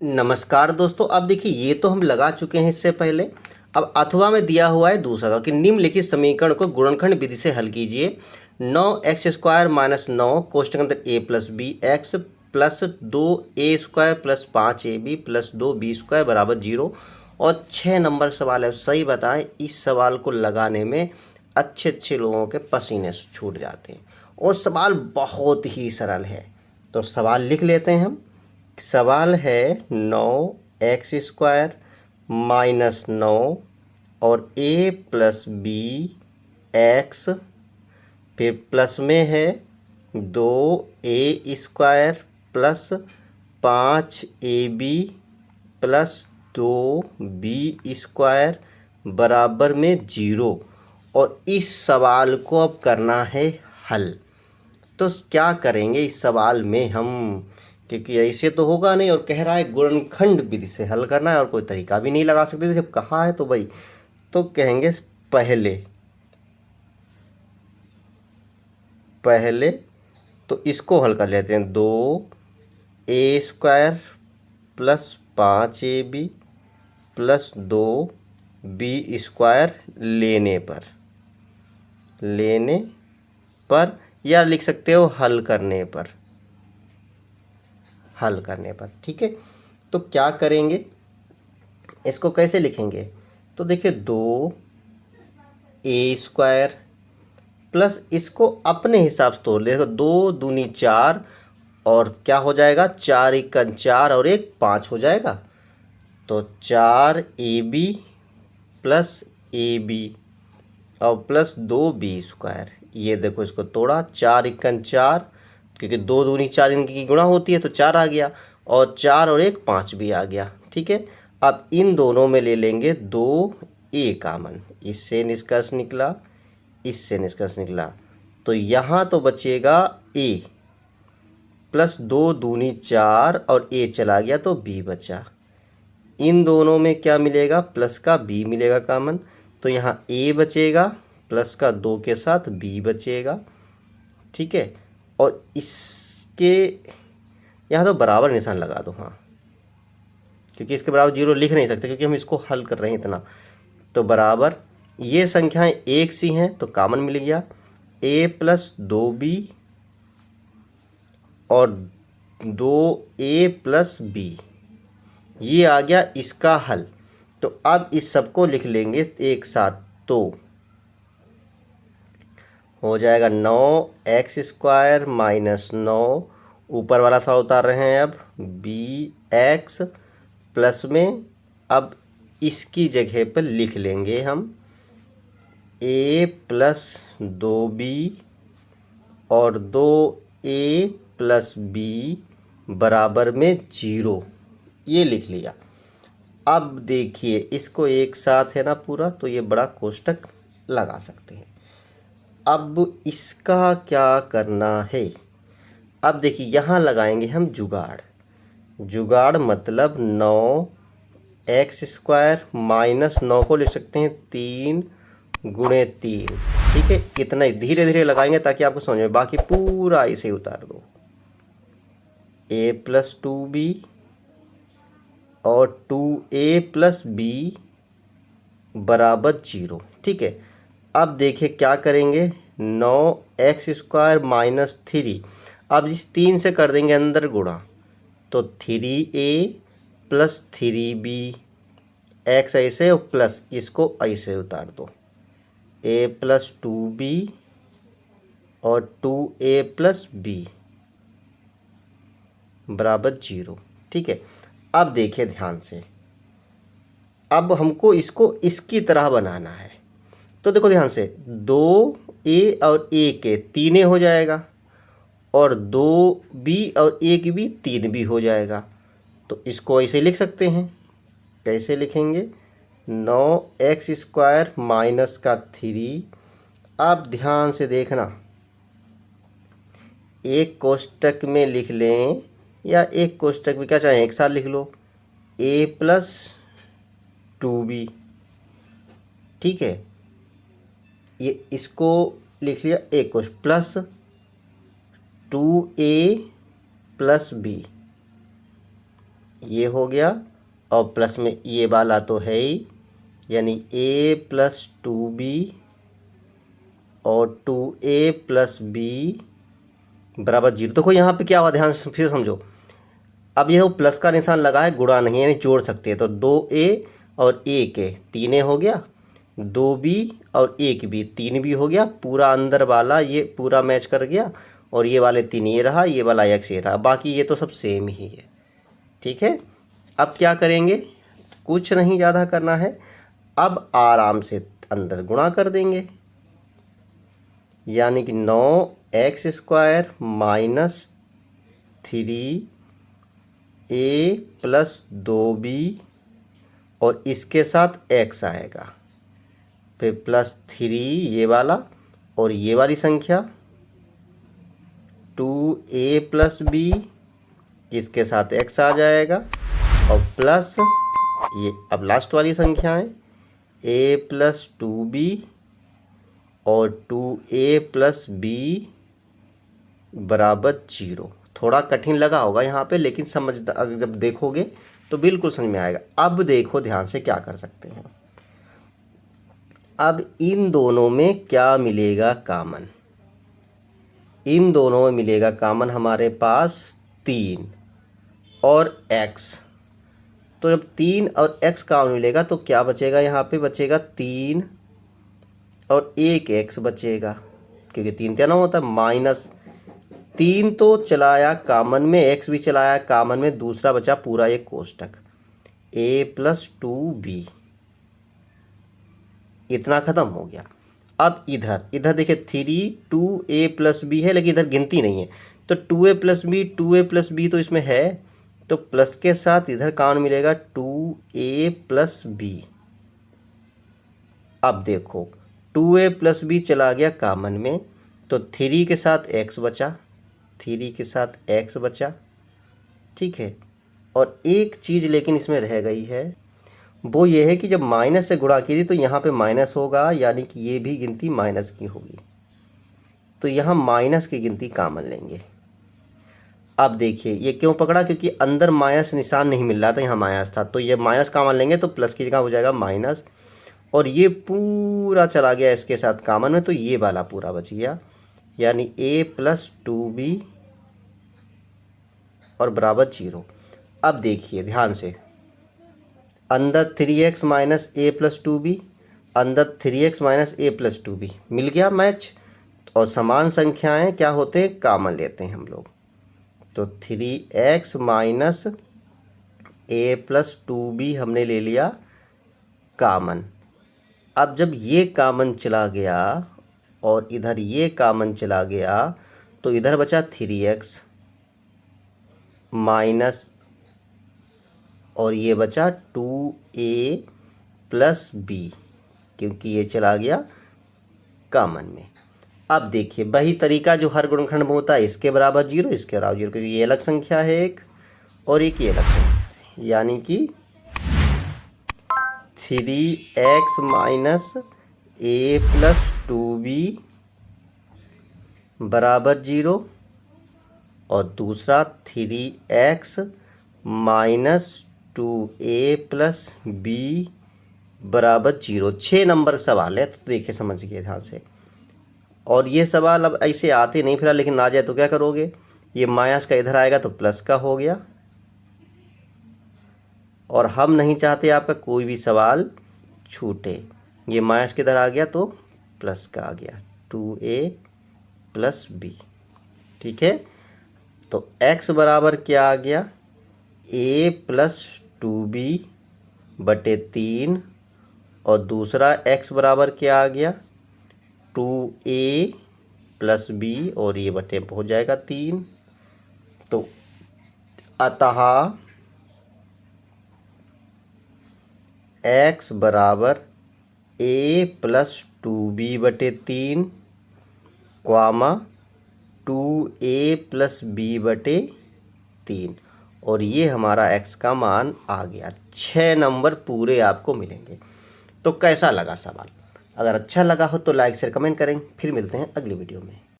नमस्कार दोस्तों। अब देखिए, ये तो हम लगा चुके हैं इससे पहले। अब अथवा में दिया हुआ है दूसरा कि निम्नलिखित समीकरण को गुणनखंड विधि से हल कीजिए। 9x² माइनस 9 कोष्टक के अंदर a plus b x plus 2a² plus 5ab plus 2b² बराबर 0। और 6 नंबर सवाल है। सही बताएं, इस सवाल को लगाने में अच्छे अच्छे लोगों के पसीने छूट जाते हैं और सवाल बहुत ही सरल है। तो सवाल लिख लेते हैं हम। सवाल है 9x² माइनस 9 और a प्लस बी एक्स, फिर प्लस में है 2a² plus 5ab plus 2b² बराबर में 0। और इस सवाल को अब करना है हल। तो क्या करेंगे इस सवाल में हम, क्योंकि ऐसे तो होगा नहीं और कह रहा है गुणनखंड विधि से हल करना है और कोई तरीका भी नहीं लगा सकते। जब कहा है तो भाई तो कहेंगे पहले पहले तो इसको हल कर लेते हैं। 2a² plus 5ab plus 2b² लेने पर या लिख सकते हो हल करने पर। ठीक है। तो क्या करेंगे, इसको कैसे लिखेंगे? तो देखिए 2a² प्लस इसको अपने हिसाब से तोड़ ले। देखो 2 दूनी 4 और क्या हो जाएगा, 4 1 4 और 1 5 हो जाएगा। तो 4ab प्लस ab और प्लस 2b²। ये देखो इसको तोड़ा, 4 1 4 क्योंकि 2 दूनी 4 इनकी गुणा होती है तो 4 आ गया और 4 और 1 5 भी आ गया। ठीक है। अब इन दोनों में ले लेंगे 2a कॉमन। इससे निष्कर्ष निकला तो यहाँ तो बचेगा a प्लस 2 दूनी 4 और a चला गया तो b बचा। इन दोनों में क्या मिलेगा, प्लस का b मिलेगा कॉमन। तो यहाँ a बचेगा प्लस का 2 के साथ b बचेगा। ठीक है। और इसके यहाँ तो बराबर निशान लगा दो। हाँ, क्योंकि इसके बराबर 0 लिख नहीं सकते क्योंकि हम इसको हल कर रहे हैं इतना। तो बराबर ये संख्याएं एक सी हैं तो कॉमन मिल गया। a प्लस 2b और 2a प्लस b, ये आ गया इसका हल। तो अब इस सबको लिख लेंगे एक साथ तो हो जाएगा 9x² माइनस 9, ऊपर वाला सा उतार रहे हैं अब bx प्लस में अब इसकी जगह पर लिख लेंगे हम a प्लस 2b और 2a प्लस b बराबर में 0। ये लिख लिया। अब देखिए इसको एक साथ है ना पूरा, तो ये बड़ा कोष्टक लगा सकते हैं। अब इसका क्या करना है? अब देखिए यहाँ लगाएंगे हम जुगाड़ मतलब 9x² माइनस 9 को लिख सकते हैं 3 गुणे 3। ठीक है, इतना ही धीरे धीरे लगाएंगे ताकि आपको समझ में। बाकी पूरा इसे उतार दो। a प्लस 2b और 2a प्लस b बराबर 0। ठीक है। अब देखिए क्या करेंगे, 9x² माइनस 3। अब इस 3 से कर देंगे अंदर गुणा, तो 3a प्लस 3b, x ऐसे और प्लस इसको ऐसे उतार दो। a प्लस 2b और 2a प्लस b बराबर 0। ठीक है। अब देखिए ध्यान से, अब हमको इसको इसकी तरह बनाना है। तो देखो ध्यान से, 2a और a के 3 हो जाएगा और 2b और 1 भी 3 भी हो जाएगा। तो इसको ऐसे लिख सकते हैं। कैसे लिखेंगे, 9x² माइनस का 3। आप ध्यान से देखना, एक कोष्टक में लिख लें या एक कोष्टक में, क्या चाहें एक साथ लिख लो, a प्लस 2b। ठीक है, ये इसको लिख लिया एक कोष्टक प्लस 2a प्लस b, ये हो गया, और प्लस में ये वाला तो है ही, यानी a प्लस 2b और 2a प्लस b बराबर 0। देखो यहाँ पे क्या हुआ, ध्यान से फिर समझो। अब ये प्लस का निशान लगा है, गुणा नहीं है, यानी जोड़ सकते हैं। तो 2a और 1a 3a हो गया, 2b और 1b 3b हो गया, पूरा अंदर वाला ये पूरा मैच कर गया, और ये वाले 3 ये रहा, ये वाला x ये रहा, बाकी ये तो सब सेम ही है। ठीक है, अब क्या करेंगे, कुछ नहीं ज़्यादा करना है, अब आराम से अंदर गुणा कर देंगे, यानी कि 9x² minus 3a plus 2b और इसके साथ x आएगा, फिर प्लस 3 ये वाला और ये वाली संख्या 2a प्लस b, इसके साथ x आ जाएगा, और प्लस ये अब लास्ट वाली संख्याएं a प्लस 2b और 2a प्लस b बराबर 0। थोड़ा कठिन लगा होगा यहाँ पे, लेकिन अगर जब देखोगे तो बिल्कुल समझ में आएगा। अब देखो ध्यान से क्या कर सकते हैं। अब इन दोनों में क्या मिलेगा कॉमन, इन दोनों में मिलेगा कॉमन हमारे पास 3 और x। तो जब 3 और x कॉमन मिलेगा तो क्या बचेगा, यहाँ पे बचेगा 3 और 1 x बचेगा, क्योंकि 3 क्या ना होता है, माइनस 3 तो चलाया कॉमन में, x भी चलाया कॉमन में, दूसरा बचा पूरा एक कोष्टक a प्लस 2b, इतना ख़त्म हो गया। अब इधर देखिए 3 2a प्लस b है, लेकिन इधर गिनती नहीं है, तो 2a प्लस b तो इसमें है, तो प्लस के साथ इधर कौन मिलेगा 2a प्लस b। अब देखो 2a प्लस b चला गया कॉमन में, तो 3 के साथ x बचा, 3 के साथ x बचा। ठीक है, और एक चीज़ लेकिन इसमें रह गई है, वो ये है कि जब माइनस से गुणा की थी तो यहाँ पे माइनस होगा, यानी कि ये भी गिनती माइनस की होगी, तो यहाँ माइनस की गिनती कॉमन लेंगे। अब देखिए ये क्यों पकड़ा, क्योंकि अंदर माइनस निशान नहीं मिल रहा था, यहाँ माइनस था, तो ये माइनस कॉमन लेंगे तो प्लस की जगह हो जाएगा माइनस, और ये पूरा चला गया इसके साथ कॉमन में, तो ये वाला पूरा बच गया, यानी a प्लस 2b और बराबर 0। अब देखिए ध्यान से, अंदर 3x minus a plus 2b, अंदर 3x minus a plus 2b मिल गया मैच, और समान संख्याएं क्या होते हैं, कॉमन लेते हैं हम लोग, तो 3x minus a plus 2b हमने ले लिया कॉमन। अब जब ये कॉमन चला गया और इधर ये कॉमन चला गया, तो इधर बचा 3x माइनस, और ये बचा 2a प्लस b, क्योंकि ये चला गया कॉमन में। अब देखिए वही तरीका जो हर गुणनखंड में होता है, इसके बराबर 0, इसके बराबर 0, क्योंकि ये अलग संख्या है एक, और एक ये अलग संख्या है, यानी कि 3x minus a plus 2b बराबर 0, और दूसरा 3x minus 2a plus b बराबर 0। 6 नंबर सवाल है, तो देखिए समझिए ध्यान से। और ये सवाल अब ऐसे आते नहीं फिलहाल, लेकिन आ जाए तो क्या करोगे, ये माइनस का इधर आएगा तो प्लस का हो गया, और हम नहीं चाहते आपका कोई भी सवाल छूटे, ये माइनस के इधर आ गया तो प्लस का आ गया 2a प्लस b। ठीक है, तो x बराबर क्या आ गया, a प्लस 2b बटे 3, और दूसरा x बराबर क्या आ गया 2a प्लस b, और ये बटे हो जाएगा 3। तो अतः x बराबर a प्लस 2b बटे 3, क्वामा 2a प्लस b बटे 3, और ये हमारा x का मान आ गया। 6 नंबर पूरे आपको मिलेंगे। तो कैसा लगा सवाल, अगर अच्छा लगा हो तो लाइक शेयर कमेंट करें। फिर मिलते हैं अगली वीडियो में।